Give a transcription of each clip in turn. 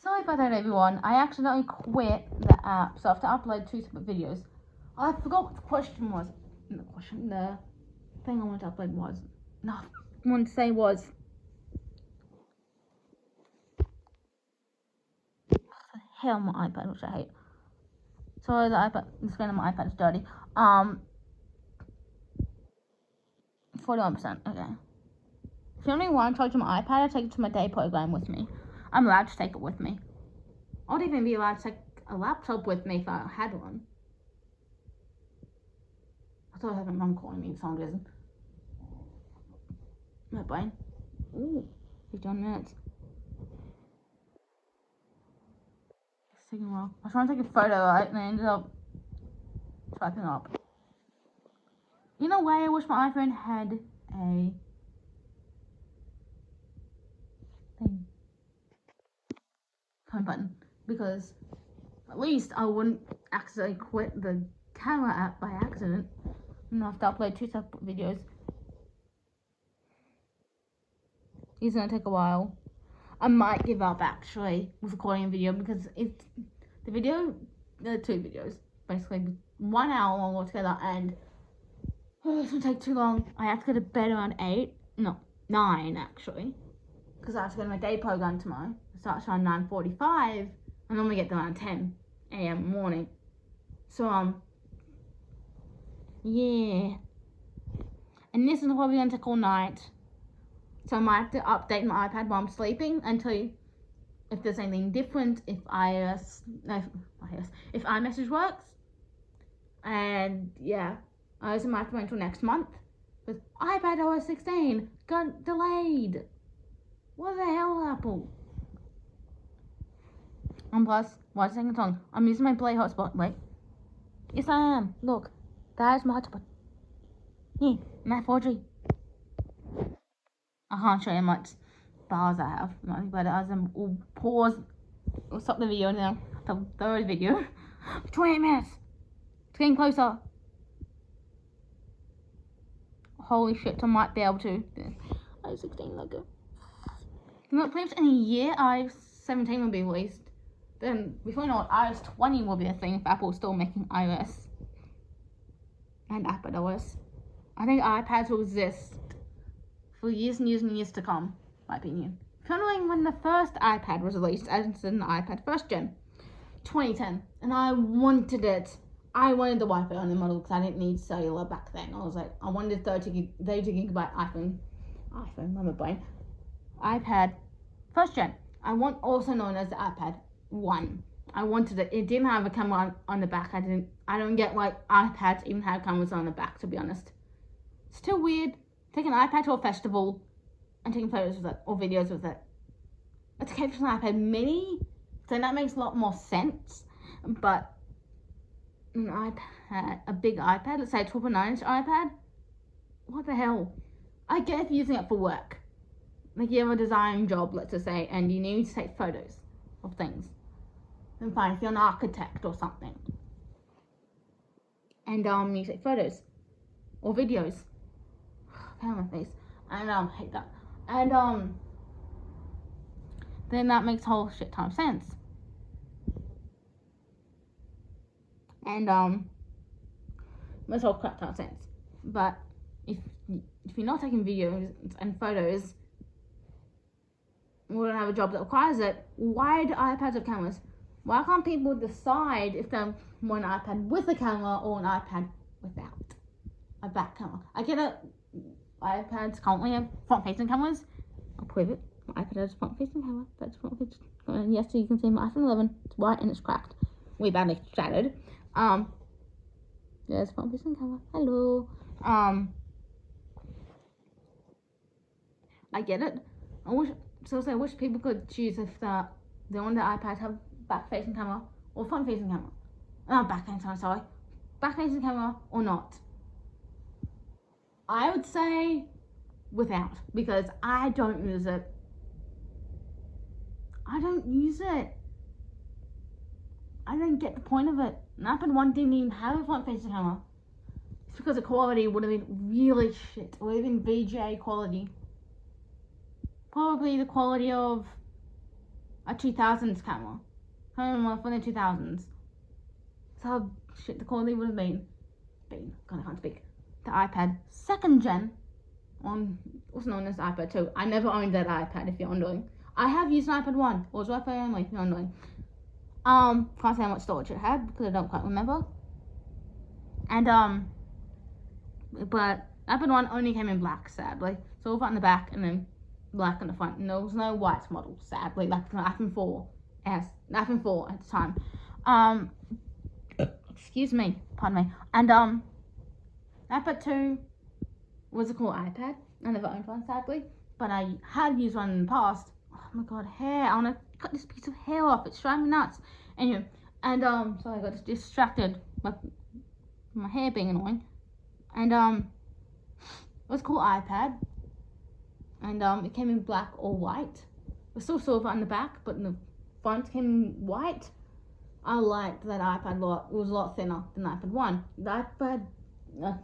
Sorry about that, everyone. I accidentally quit the app, so I have to upload 2 separate videos. I forgot what the question was. The thing I wanted to upload was. No, I wanted to say was. What the hell, my iPad, which I hate. Sorry, the screen on my iPad is dirty. 41%. Okay. If you only want to charge my iPad, I take it to my day program with me. I'm allowed to take it with me. I would even be allowed to take a laptop with me if I had one. I thought I had my mum calling me, someone doesn't. My brain. Ooh, 15 minutes. It's taking a while. I was trying to take a photo, right, and I ended up typing up. In a way, I wish my iPhone had a thing. Home button. Because at least I wouldn't accidentally quit the camera app by accident. And I have to upload 2 separate videos. It's gonna take a while. I might give up actually with recording a video because it's the video, there are 2 videos, basically 1 hour long altogether, and it's gonna take too long. I have to go to bed around 9 actually, because I have to go to my day program tomorrow. It starts around 9:45. I normally get there around 10 a.m. morning. So yeah, and this is probably gonna take all night. So I might have to update my iPad while I'm sleeping and tell you if there's anything different, if iMessage works. And yeah, I also might have to wait until next month. Because iPad OS 16 got delayed. What the hell, Apple? And plus, why is it taking so long? I'm using my Play hotspot. Wait. Yes, I am. Look, that is my hotspot. Yeah, my 4G. I can't show you how much bars I have, but as I'll pause, we'll stop the video now. The third video. 28 minutes. It's getting closer. Holy shit, I might be able to. iOS 16 logo. Not pretty much in a year, iOS 17 will be released. Then, before you know it, iOS 20 will be a thing if Apple's still making iOS and iPad OS. I think iPads will exist for years and years and years to come, my opinion. Remembering when the first iPad was released as an iPad first gen, 2010, and I wanted it. I wanted the Wi-Fi on the model because I didn't need cellular back then. I was like, I wanted 30 gigabyte iPhone, my brain, iPad first gen. I want also known as the iPad 1. I wanted it. It didn't have a camera on the back. I don't get why iPads even have cameras on the back, to be honest. It's too weird. Take an iPad to a festival and taking photos with it or videos with it. It's okay for an iPad mini, so that makes a lot more sense. But an iPad, a big iPad, let's say a 12.9-inch iPad, what the hell? I get if you're using it for work. Like you have a design job, let's just say, and you need to take photos of things. Then fine, if you're an architect or something. And you take photos or videos. On my face, and hate that, and then that makes a whole shit ton of sense, and makes a whole crap ton of sense. But if you're not taking videos and photos, we don't have a job that requires it. Why do iPads have cameras? Why can't people decide if they want an iPad with a camera or an iPad without a back camera? I get it. iPads currently have front-facing cameras. I'll prove it. My iPad has front-facing camera. That's front-facing. And yes, so you can see my iPhone 11. It's white and it's cracked. Way badly shattered. There's front-facing camera. Hello. I get it. I wish people could choose if they want their iPads have back-facing camera or front-facing camera. Not back-facing camera, sorry. Back-facing camera or not. I would say without, because I don't use it. I don't use it. I don't get the point of it. An iPad 1 didn't even have a front-facing camera. It's because the quality would have been really shit. It would have been VGA quality. Probably the quality of a 2000s camera. I don't remember from the 2000s. So shit, the quality would have been. God, I can't speak. The iPad 2nd gen on what's known as iPad 2. I never owned that iPad. If you're wondering, I have used an iPad 1. It was Wi-Fi only. If you're wondering, can't say how much storage it had because I don't quite remember. And but iPad 1 only came in black, sadly. Silver on the back and then black on the front. And there was no white model, sadly, like the iPhone 4 iPhone 4 at the time. Excuse me, pardon me. And iPad 2 was a cool iPad. I never owned one, sadly, but I had used one in the past. Oh my god, hair! I want to cut this piece of hair off. It's driving me nuts. Anyway, and so I got distracted by my hair being annoying. And it was a cool iPad. And it came in black or white. It was still silver on the back, but in the front came in white. I liked that iPad a lot. It was a lot thinner than the iPad 1. The iPad,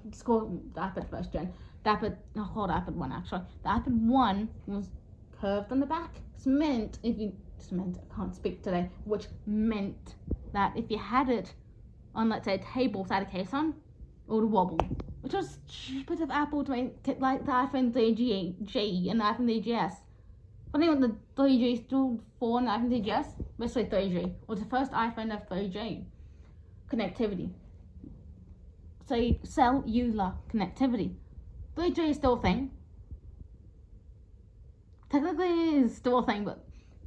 it's called the iPad 1st gen. The iPad, called iPad 1 actually. The iPad 1 was curved on the back. I can't speak today, which meant that if you had it on, let's say, a table without a case on, it would wobble. Which was stupid of Apple to make it like the iPhone 3G and the iPhone 3GS. Funny when the 3G stood for an iPhone 3GS, basically 3G, was the first iPhone to have 3G connectivity. So cellular connectivity. 3G is still a thing. Technically it is still a thing, but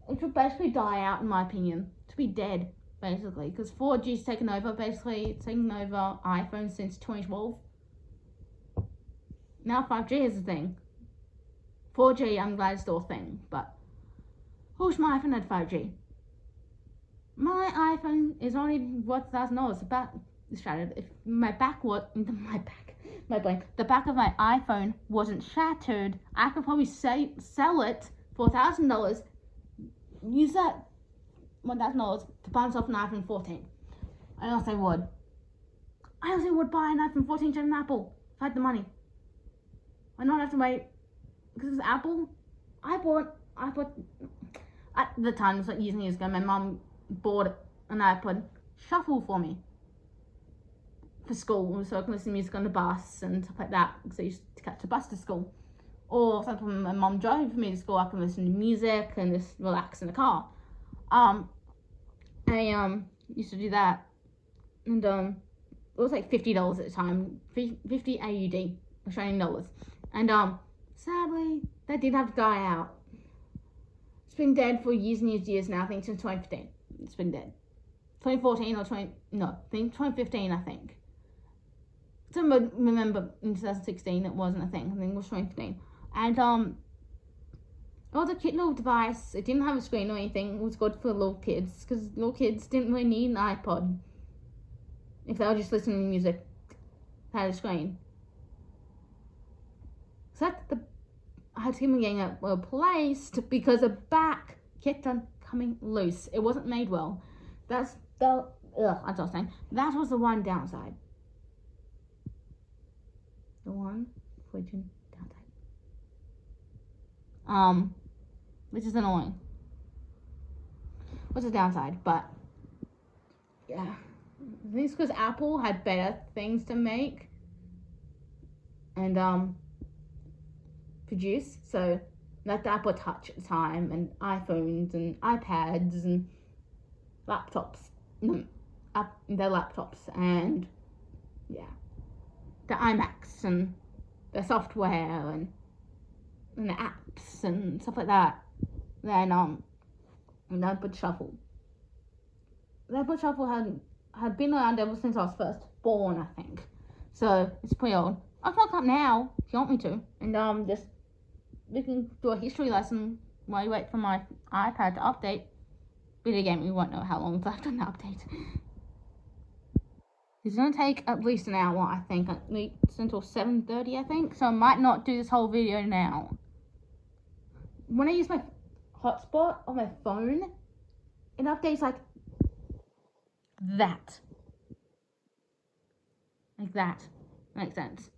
it should basically die out in my opinion. To be dead, basically. Because 4G's taken over, basically it's taken over iPhone since 2012. Now 5G is a thing. 4G, I'm glad it's still a thing, but I wish my iPhone had 5G. My iPhone is only worth $1,000. The back is shattered. If the back of my iPhone wasn't shattered, I could probably sell it for $1,000. Use that $1,000 to buy myself an iPhone 14. I also would. I also would buy an iPhone 14 from Apple if I had the money. I don't have to wait. Because it's Apple, I bought at the time, it was like years ago, my mum bought an iPod Shuffle for me for school, so I can listen to music on the bus and stuff like that, because I used to catch the bus to school. Or sometimes when my mum drove me to school, I can listen to music and just relax in the car. I used to do that, and it was like $50 at the time, 50 AUD, Australian dollars, and sadly, that did have to die out. It's been dead for years and years now, I think since 2015. It's been dead. 2014 or 2015, I think. I don't remember in 2016 it wasn't a thing. I think it was 2015. And it was a cute little device. It didn't have a screen or anything. It was good for little kids, because little kids didn't really need an iPod if they were just listening to music. It had a screen. So I had to keep getting it replaced because the back kept on coming loose. It wasn't made well. That's the that was the one downside. The one freaking downside. Which is annoying. What's the downside? But yeah, I think it's because Apple had better things to make and produce. So like the Apple Touch at the time, and iPhones and iPads and laptops. Their laptops, and yeah, the iMacs and the software and the apps and stuff like that. Then and iPod Shuffle. The iPod Shuffle had been around ever since I was first born, I think. So it's pretty old. I can look up now if you want me to, and just we can do a history lesson while you wait for my iPad to update. Video game, we won't know how long it's left on the update. It's gonna take at least an hour, I think. At least until 7:30, I think. So I might not do this whole video now. When I use my hotspot on my phone, it updates like that. Like that. Makes sense.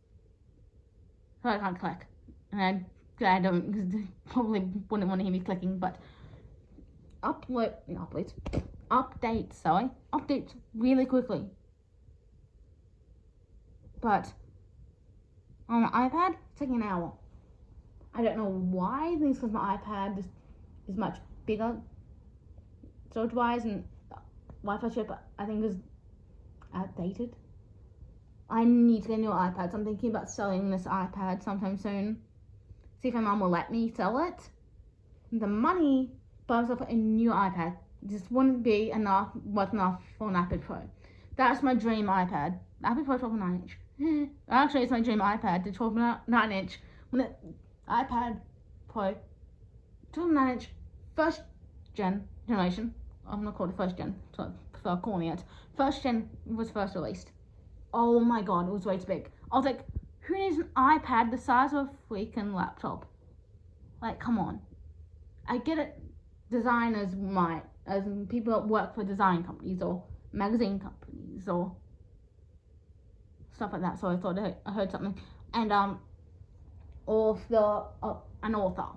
So I can't click. And I don't, because probably wouldn't want to hear me clicking, but updates really quickly. But on my iPad, it's taking an hour. I don't know why. I think it's because my iPad is much bigger storage-wise, and Wi-Fi chip I think is outdated. I need to get a new iPad, so I'm thinking about selling this iPad sometime soon. See if my mum will let me sell it. The money buy myself a new iPad. Just wouldn't be worth enough for an iPad Pro. That's my dream iPad. The iPad Pro 12.9 inch. Actually, it's my dream iPad. The 12.9 inch. iPad Pro 12.9 inch, first generation. I'm not calling it first gen, so I prefer calling it. First gen was first released. Oh my god, it was way too big. I was like, who needs an iPad the size of a freaking laptop? Like, come on. I get it, designers might, as in people that work for design companies or magazine companies or stuff like that. So I thought I heard something. And or if they're an author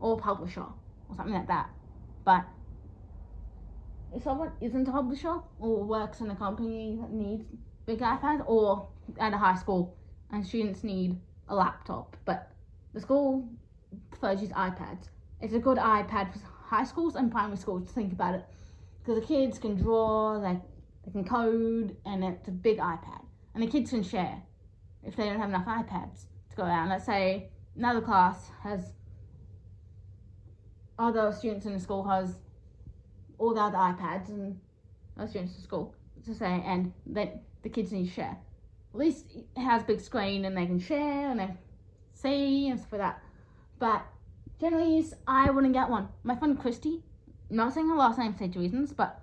or publisher or something like that. But if someone isn't a publisher or works in a company that needs big iPads, or at a high school and students need a laptop, but the school prefers use iPads. It's a good iPad for high schools and primary schools to think about it, because the kids can draw, they can code, and it's a big iPad. And the kids can share if they don't have enough iPads to go around. Let's say another class has, other students in the school has all the other iPads, and other students in school to say, and then the kids need to share. At least it has a big screen and they can share and they see and stuff like that. But generally, I wouldn't get one. My friend Christy, not saying her last name for safety reasons, but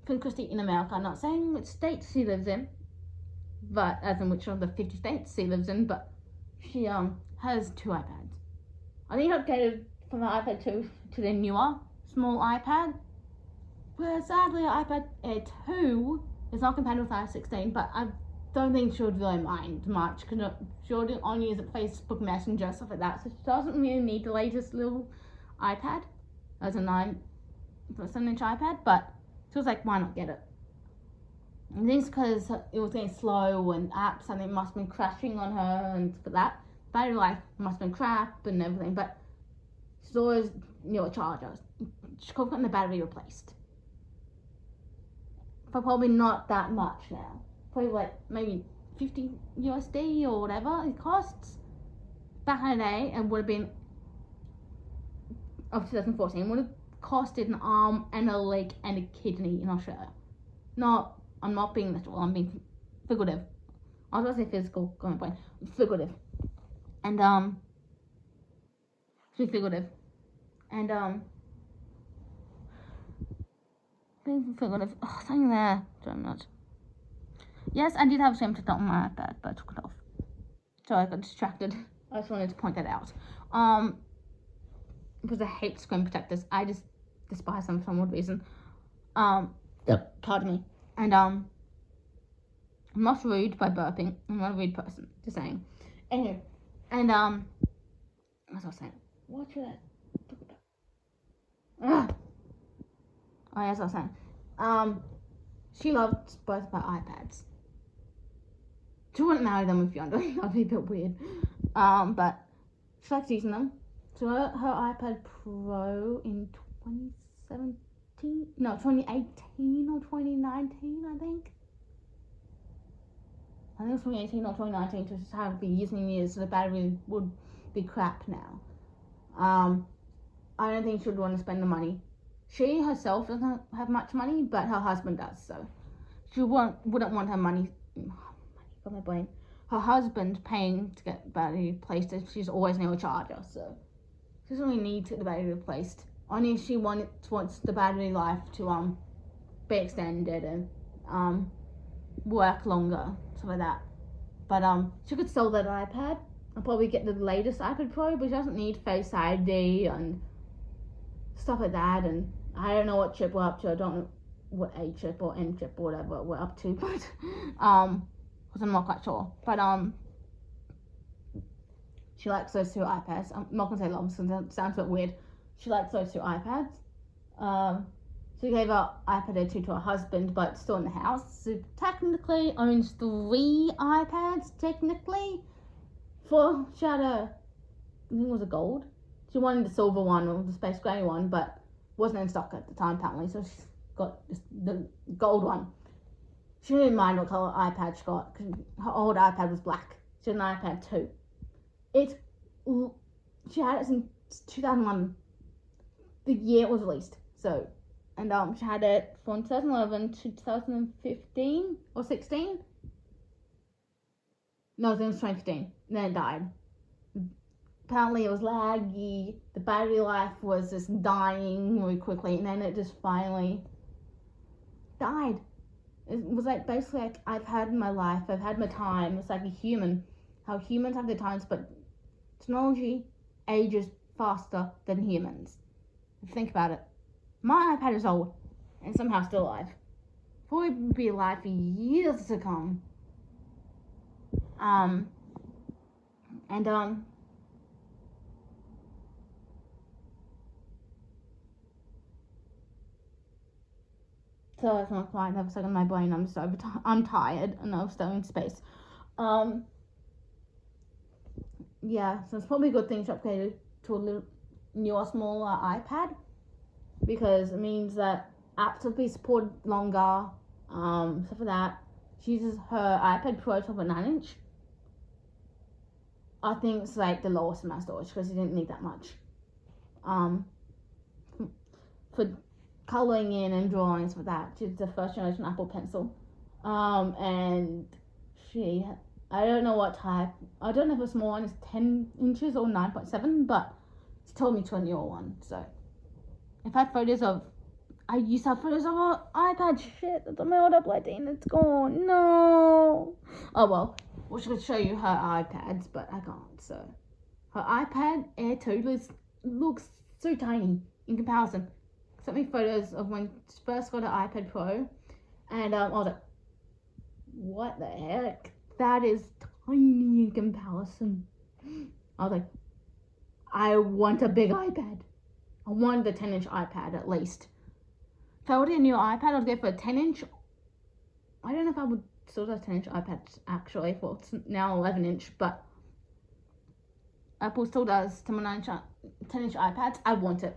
friend Christy in America, not saying which state she lives in, but as in which of the 50 states she lives in, but she has 2 iPads. I think updated from the iPad 2 to the newer small iPad, where sadly iPad Air 2 is not compatible with iOS 16, but I don't think she would really mind much, because she would only use Facebook Messenger, stuff like that, so she doesn't really need the latest little iPad, as a 9.7-inch iPad, but she was like, why not get it? And this because it was getting slow, and apps, and it must have been crashing on her, and for that, battery life must have been crap and everything, but she's always near a charger. She could have gotten the battery replaced. For probably not that much now. Probably like maybe 50 USD or whatever it costs. Back in the day, and would have been, of 2014, would have costed an arm and a leg and a kidney in Australia. I'm not being literal, I'm being figurative. I was about to say physical, going point. Figurative. And figurative. And figurative. Oh, something there. Don't know. Yes, I did have shame to on my iPad, but I took it off. So I got distracted. I just wanted to point that out. Because I hate screen protectors. I just despise them for some odd reason. Pardon me. And I'm not rude by burping. I'm not a rude person. Just saying. Anyway, and as I was saying, what should I talk about? Oh, yes, I was saying. She loved both of our iPads. She wouldn't marry them if younger. That'd be a bit weird. But she likes using them. So her iPad Pro in 2018 or 2019, I think. I think it was 2018 or 2019, so she had been using years, so the battery would be crap now. I don't think she would want to spend the money. She herself doesn't have much money, but her husband does, so she wouldn't want her money got my brain. Her husband paying to get the battery replaced if she's always near a charger, so she doesn't really need to get the battery replaced. Only if she wants the battery life to be extended and work longer, stuff like that. But she could sell that iPad and probably get the latest iPad Pro, but she doesn't need Face ID and stuff like that. And I don't know what chip we're up to. I don't know what A chip or M chip or whatever we're up to, but because I'm not quite sure. But she likes those 2 iPads. I'm not gonna say loves, because that sounds a bit weird. She likes those 2 iPads. She gave her iPad Air 2 to her husband, but still in the house. So technically owns 3 iPads, technically. She had I think it was a gold. She wanted the silver one or the space grey one, but wasn't in stock at the time apparently, so she's got just the gold one. She didn't mind what colour iPad she got, because her old iPad was black. She had an iPad 2. She had it since 2011, the year it was released. So, and she had it from 2011 to 2015 or 16. No, I think it was 2015. And then it died. Apparently it was laggy. The battery life was just dying really quickly, and then it just finally died. It was like basically like I've had my life, I've had my time. It's like a human, how humans have their times, but technology ages faster than humans. Think about it. My iPad is old and somehow still alive. Probably be alive for years to come. So it's not quite have a second in my brain. I'm tired and I'm still in space. Yeah, so it's probably a good thing to upgrade to a little newer, smaller iPad, because it means that apps will be supported longer. So for that, she uses her iPad Pro to have a 9-inch. I think it's like the lowest amount of storage because you didn't need that much. For colouring in and drawings for that, she's the first generation Apple Pencil. And I don't know what type. I don't know if a small one is 10 inches or 9.7, but she told me to a newer one. So if I had photos of, I used to have photos of her iPad. Shit, that's on my old upload and it's gone. No. Oh well. Well, she could show you her iPads, but I can't. So her iPad Air 2 looks so tiny in comparison. Sent me photos of when she first got her iPad Pro, and I was like, what the heck? That is tiny in comparison. I was like, I want a big iPad. I want the 10-inch iPad at least. If I wanted a new iPad, I'd go for a 10-inch. I don't know if I would still have 10-inch iPads actually. Well, it's now 11-inch, but Apple still does 10-inch iPads. I want it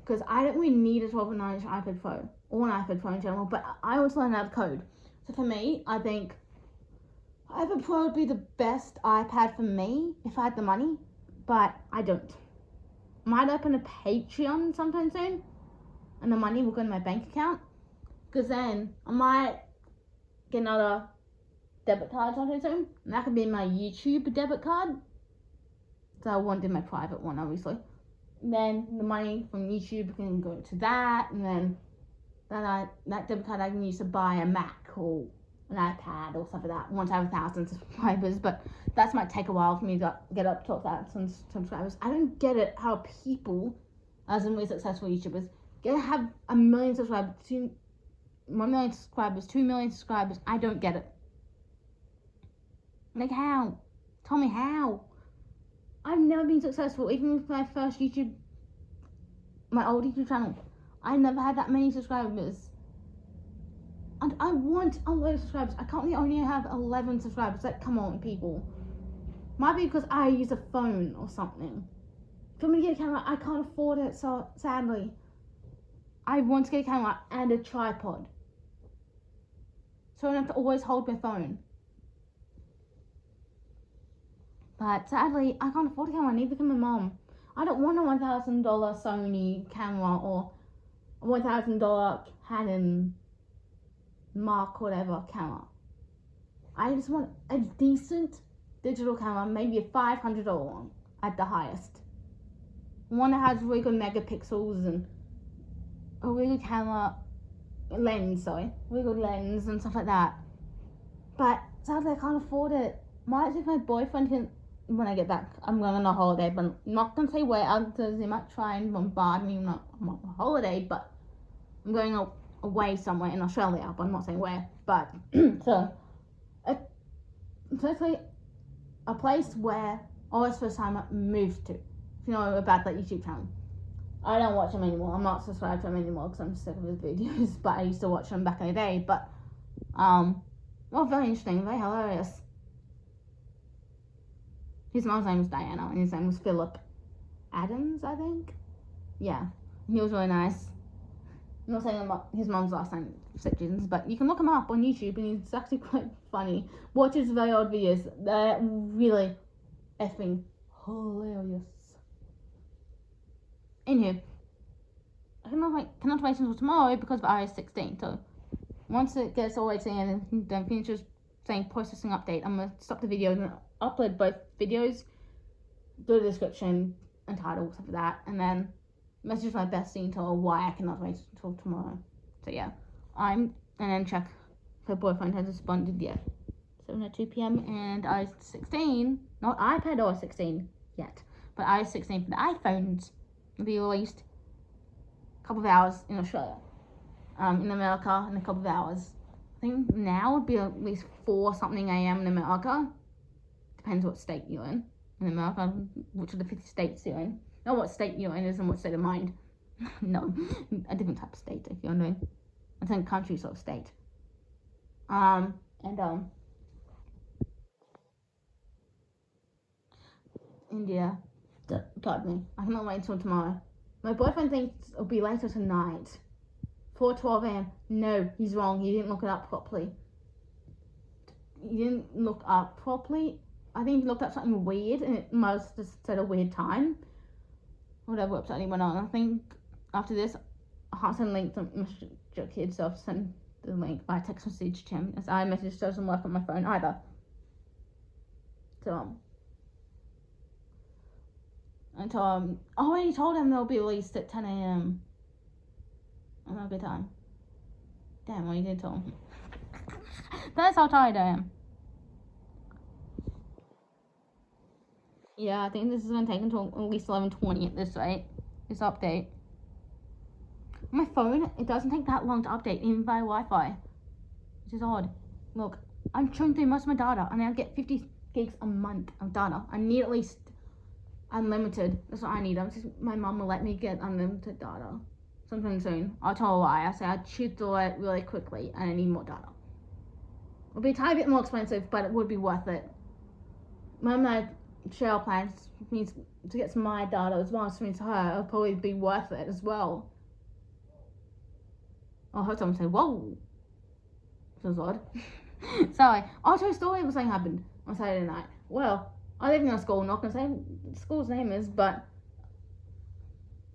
because I don't really need a 12 or 9-inch iPad Pro or an iPad Pro in general, but I also learn how to code. So for me, I think iPad Pro would be the best iPad for me if I had the money, but I don't. I might open a Patreon sometime soon, and the money will go in my bank account, because then I might get another debit card sometime soon, and that could be my YouTube debit card. So I won't do my private one, obviously. And then the money from YouTube can go to that, and then that debit card I can use to buy a Mac or an iPad or something like that once I have 1,000 subscribers. But that might take a while for me to get up to 1,000 subscribers. I don't get it how people, as in really successful YouTubers, get to have 1 million subscribers, 1 million subscribers, 2 million subscribers. I don't get it. Like how? Tell me how. I've never been successful, even with my first my old YouTube channel. I never had that many subscribers. And I want a lot of subscribers. I currently only have 11 subscribers. Like, come on, people. Might be because I use a phone or something. For me to get a camera, I can't afford it, so sadly. I want to get a camera and a tripod, so I don't have to always hold my phone. But sadly, I can't afford a camera, neither can my mom. I don't want a $1,000 Sony camera or a $1,000 Canon Mark whatever camera. I just want a decent digital camera, maybe a $500 one at the highest. One that has really good megapixels and a really good really good lens and stuff like that. But sadly, I can't afford it. Might if my boyfriend can, when I get back, I'm going on a holiday, but I'm not going to say where, because he might try and bombard me. I'm not on a holiday, but I'm going away somewhere in Australia, but I'm not saying where. But, so, it's actually a place where I was first time I moved to, if you know about that YouTube channel. I don't watch him anymore. I'm not subscribed to him anymore because I'm sick of his videos. But I used to watch him back in the day. But well, very interesting, very hilarious. His mom's name was Diana, and his name was Philip Adams, I think. Yeah, he was really nice. I'm not saying his mom's last name Sitchins, but you can look him up on YouTube, and he's actually quite funny. Watch his very old videos; they're really effing hilarious. Anywho, I cannot wait until tomorrow because of iOS 16. So once it gets all the way to the end and then finishes saying processing update, I'm gonna stop the video and upload both videos, do the description and title, stuff like that, and then message my bestie and tell her why I cannot wait until tomorrow. So yeah, and then check if her boyfriend has responded yet. 7:02 p.m. and iOS 16, not iPad OS 16 yet, but iOS 16 for the iPhones will be released a couple of hours in Australia. In America in a couple of hours. I think now would be at least 4 something a.m. in America. Depends what state you're in America, which of the 50 states you're in. Not what state you're in is and what state of mind. No, a different type of state if you're wondering. I'm saying country sort of state. India. Pardon me. I cannot wait until tomorrow. My boyfriend thinks it'll be later tonight. 4:12 a.m. No, he's wrong. He didn't look it up properly. I think he looked up something weird, and it must have just said a weird time. Whatever website he went on. I think after this, I can't send a link to Mr. Kid, so I'll send the link by text message to him. As iMessage doesn't work on my phone either. So I already told him they'll be released at 10 a.m. Another good time. Damn, what you did to him. That's how tired I am. Yeah, I think this is going to take until at least 11:20 at this rate. This update. My phone, it doesn't take that long to update, even via Wi-Fi. Which is odd. Look, I'm chewing through most of my data, and I get 50 gigs a month of data. I need at least unlimited. That's what I need. My mum will let me get unlimited data sometime soon. I'll tell her why. I say I chewed through it really quickly, and I need more data. It'll be a tiny bit more expensive, but it would be worth it. My share plans means to get some of my data as well as to her, it'll probably be worth it as well. I heard someone say, whoa. That was odd. Sorry. I'll tell you a story of something happened on Saturday night. Well, I live in a school, I'm not going to say what the school's name is, but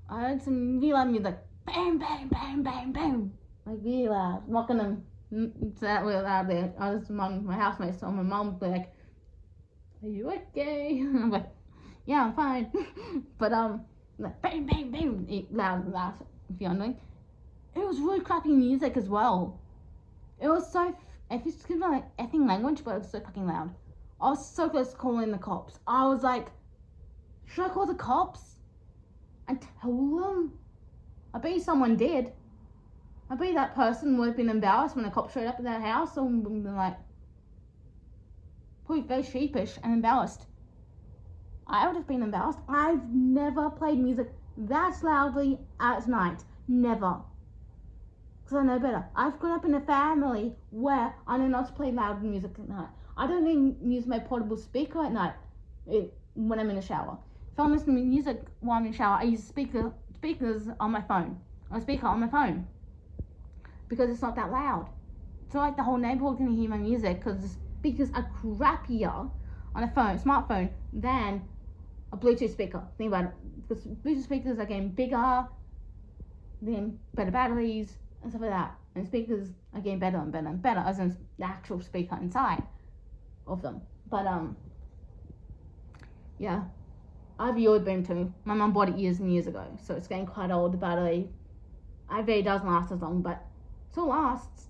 I heard some really loud music, like, bang, bang, bang, bang, bang. Like, really loud. I'm not going to say that really loud there. I was among my housemates, so my mom would be like, are you okay? I'm like, yeah, I'm fine. But, like, bang, bang, bang, loud, if you're wondering. It was really crappy music as well. It was so, if you excuse my like, effing language, but it was so fucking loud. I was so close to calling the cops. I was like, should I call the cops and tell them? I bet someone did. I bet that person would have been embarrassed when the cops showed up at their house and would have been like, probably very sheepish and embarrassed. I would have been embarrassed. I've never played music that loudly at night. Never. Because I know better. I've grown up in a family where I know not to play loud music at night. I don't even use my portable speaker at night when I'm in the shower. If I'm listening to music while I'm in the shower, I use speakers on my phone. A speaker on my phone. Because it's not that loud. It's not like the whole neighborhood can hear my music because the speakers are crappier on a smartphone, than a Bluetooth speaker. Think about it. Because Bluetooth speakers are getting bigger, then better batteries, and stuff like that. And speakers are getting better and better and better, as in the actual speaker inside of them. But yeah, I have a Yoid Boom too. My mum bought it years and years ago, so it's getting quite old. The battery, I bet it doesn't last as long, but it still lasts.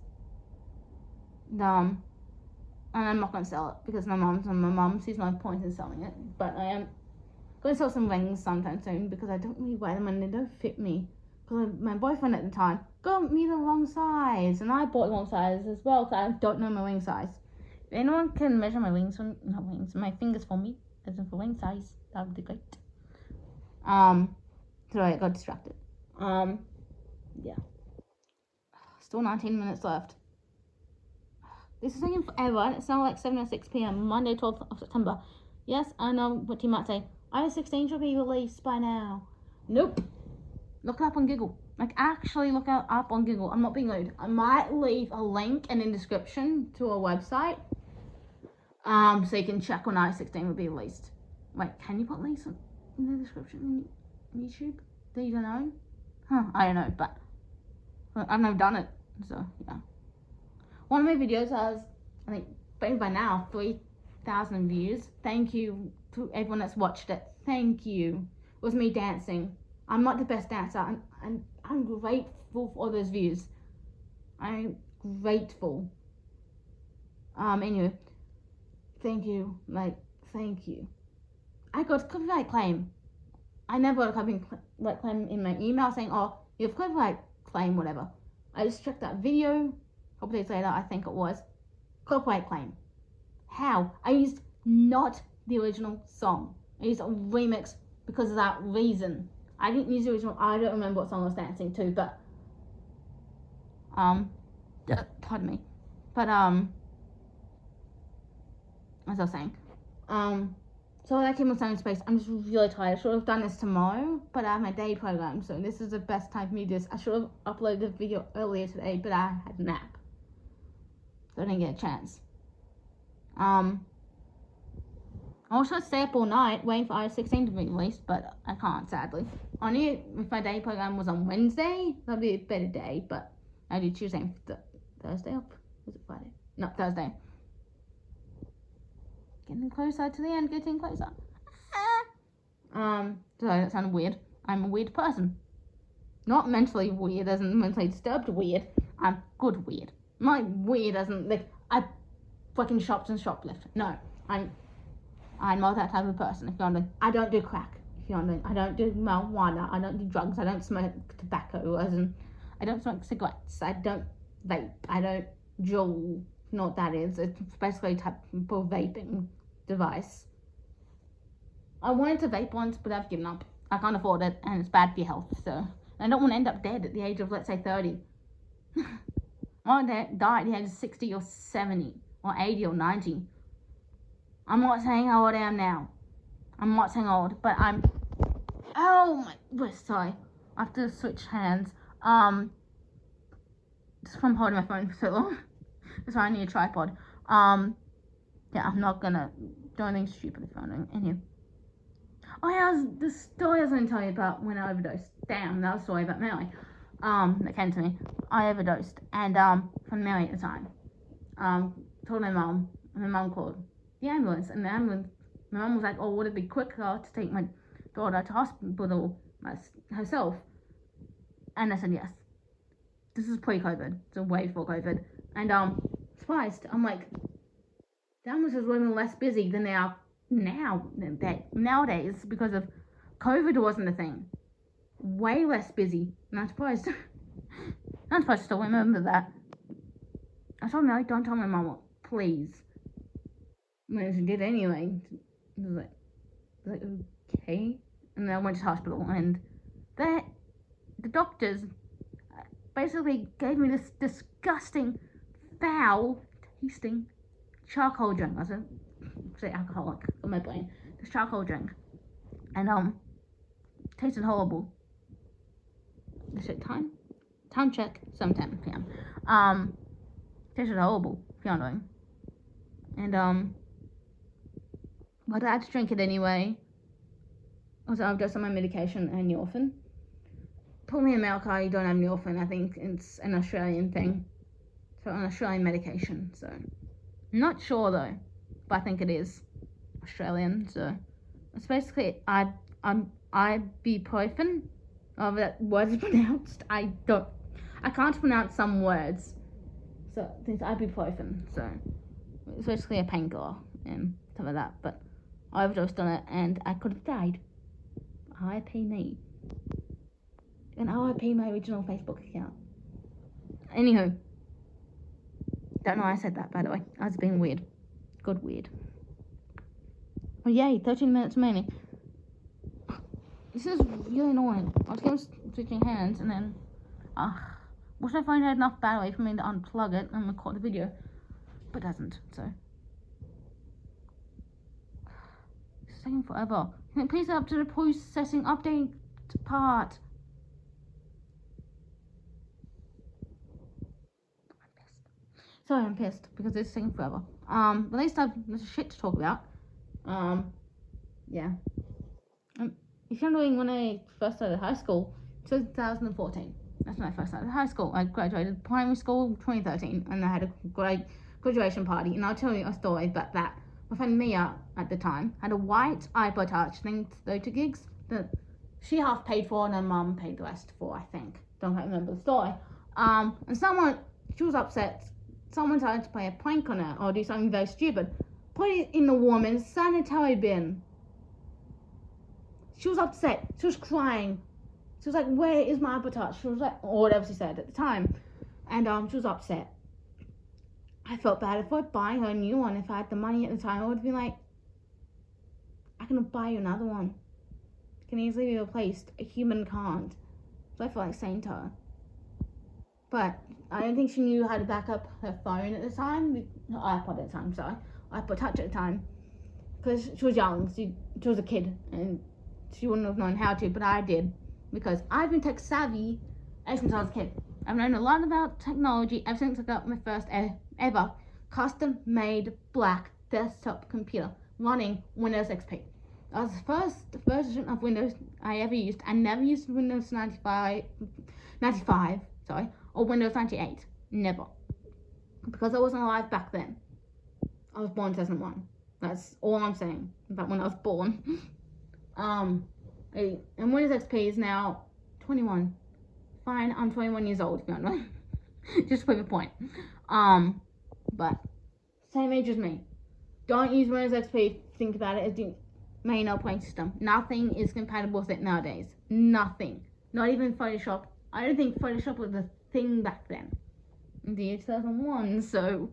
And I'm not going to sell it because my mum sees no point in selling it. But I am going to sell some rings sometime soon because I don't really wear them and they don't fit me. Because my boyfriend at the time got me the wrong size, and I bought the wrong size as well because I don't know my ring size. If anyone can measure my my fingers for me, as in for ring size, that would be great. Sorry, I got distracted. Yeah. Still 19 minutes left. This is taking forever, and it's now like 7:06 p.m. Monday, 12th of September. Yes, I know what you might say. iOS 16 should be released by now. Nope. Look it up on Google. Like, actually look it up on Google. I'm not being rude. I might leave a link in the description to a website. So you can check when iOS 16 will be released. Wait, can you put links in the description on YouTube? Do you know? I don't know, but I've never done it, so yeah. One of my videos has, I think, maybe by now, 3,000 views. Thank you to everyone that's watched it. Thank you. It was me dancing. I'm not the best dancer, and I'm grateful for all those views. I'm grateful. Anyway, thank you. Thank you. I got a copyright claim. I never got a copyright claim in my email saying, oh, you have copyright claim, whatever. I just checked that video. A couple days later, I think it was. Copyright claim. How? I used not the original song. I used a remix because of that reason. I didn't use the original. I don't remember what song I was dancing to, but pardon me. But as I was saying, so I came with Space. I'm just really tired. I should have done this tomorrow, but I have my day program, so this is the best time for me to do this. I should have uploaded the video earlier today, but I had a nap, so I didn't get a chance. I was supposed to stay up all night waiting for iOS 16 to be released, but I can't, sadly. Only if my day program was on Wednesday, that'd be a better day, but I do Tuesday and Thursday up. Was it Friday? No, Thursday. Getting closer to the end, getting closer. Sorry, that sounded weird. I'm a weird person. Not mentally weird, as in mentally disturbed weird. I'm good weird. Not weird as in, like, I fucking shopped and shoplift. No, I'm not that type of person. If you're wondering, I don't do crack. If you're wondering, I don't do marijuana. I don't do drugs. I don't smoke tobacco. As in, I don't smoke cigarettes. I don't vape. I don't juul. You know what that is? It's basically a type of vaping device. I wanted to vape once, but I've given up. I can't afford it, and it's bad for your health. So I don't want to end up dead at the age of, let's say, 30. I want to die at the age of 60 or 70 or 80 or 90. I'm not saying how old I am now. I'm not saying old, but I'm. Oh my wrist, sorry. I have to switch hands. Just from holding my phone for so long. That's why I need a tripod. Yeah, I'm not gonna do anything stupid if I'm doing any. Oh yeah, the story I was gonna tell you about when I overdosed. Damn, that was a story about Mary. That came to me. I overdosed, and from Mary at the time. Told my mom, and my mom called the ambulance, and the ambulance. My mom was like, "Oh, would it be quicker to take my daughter to hospital herself?" And I said yes. This is pre-COVID, so way before COVID, and surprised. I'm like, the ambulances were even less busy than they are nowadays because of COVID wasn't a thing. Way less busy, and I'm surprised. I'm supposed to still remember that. I told Mary, don't tell my mom, please. When she did anyway, it was like okay. And then I went to the hospital, and the doctors basically gave me this disgusting, foul tasting charcoal drink. I was say alcoholic on my brain. This charcoal drink, and tasted horrible. Is it time? Time check. 7:10 p.m. Tasted horrible. If you're wondering. And but I had to drink it anyway. Also, I've just on my medication and Nurofen. Put me in America, you don't have Nurofen. I think it's an Australian thing. So an Australian medication. So I'm not sure though, but I think it is Australian. So it's basically ibuprofen. Oh, that word is pronounced. I can't pronounce some words. So it's ibuprofen. So it's basically a painkiller and stuff like that. But I overdosed on it and I could have died. RIP me. And RIP my original Facebook account. Anywho. Don't know why I said that, by the way. I was being weird. Good weird. Oh yay, 13 minutes remaining. This is really annoying. I was getting switching hands and then, wish my phone had enough battery for me to unplug it and record the video, but it doesn't, so. It's taking forever. Can it please up to the processing update part? Sorry, I'm pissed because it's taking forever. At least I've shit to talk about. Yeah. If you're wondering when I first started high school, 2014. That's when I first started high school. I graduated primary school 2013, and I had a great graduation party. And I'll tell you a story about that. My friend Mia at the time had a white iPod Touch, I think 30 gigs, that she half paid for and her mum paid the rest for, I think. Don't quite remember the story. And she was upset. Someone tried to play a prank on her or do something very stupid. Put it in the woman's sanitary bin. She was upset. She was crying. She was like, where is my iPod Touch? She was like, or whatever she said at the time. And she was upset. I felt bad. If I'd buy her a new one, if I had the money at the time, I would be like, I can buy you another one. It can easily be replaced. A human can't. So I felt like saying to her. But I don't think she knew how to back up her phone at the time. Her iPod at the time, sorry. iPod Touch at the time. Because she was young. She was a kid. And she wouldn't have known how to, but I did. Because I've been tech savvy ever since I was a kid. I've known a lot about technology ever since I got my first ever custom-made black desktop computer running Windows XP. That was the first version of Windows I ever used. I never used Windows 95, or Windows 98. Never. Because I wasn't alive back then. I was born in 2001. That's all I'm saying about when I was born. And Windows XP is now 21. Fine, I'm 21 years old, if you don't know. Just to prove a point. But same age as me. Don't use Windows XP. Think about it as the main operating system. Nothing is compatible with it nowadays. Nothing. Not even Photoshop. I don't think Photoshop was a thing back then. In the year 2001. So,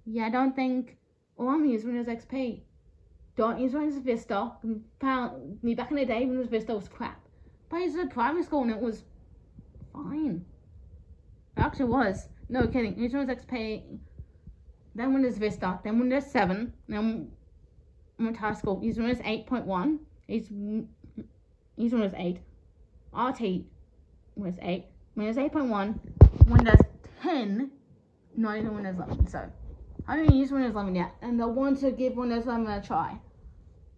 yeah, I don't think. Oh, I'm using Windows XP. Don't use Windows Vista. Apparently, back in the day, Windows Vista was crap. But I used it at primary school and it was fine. It actually was. No kidding. Use Windows XP, then Windows Vista, then Windows 7, then I went to high school. Use Windows 8.1. Use Windows 8. RT Windows 8. Windows 8.1. Windows 10. Not even Windows 11. So, I haven't used Windows 11 yet. And I want to give Windows 11 a try.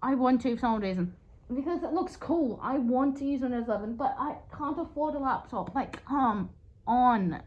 I want to for some reason. Because it looks cool. I want to use Windows 11, but I can't afford a laptop. Like, come on.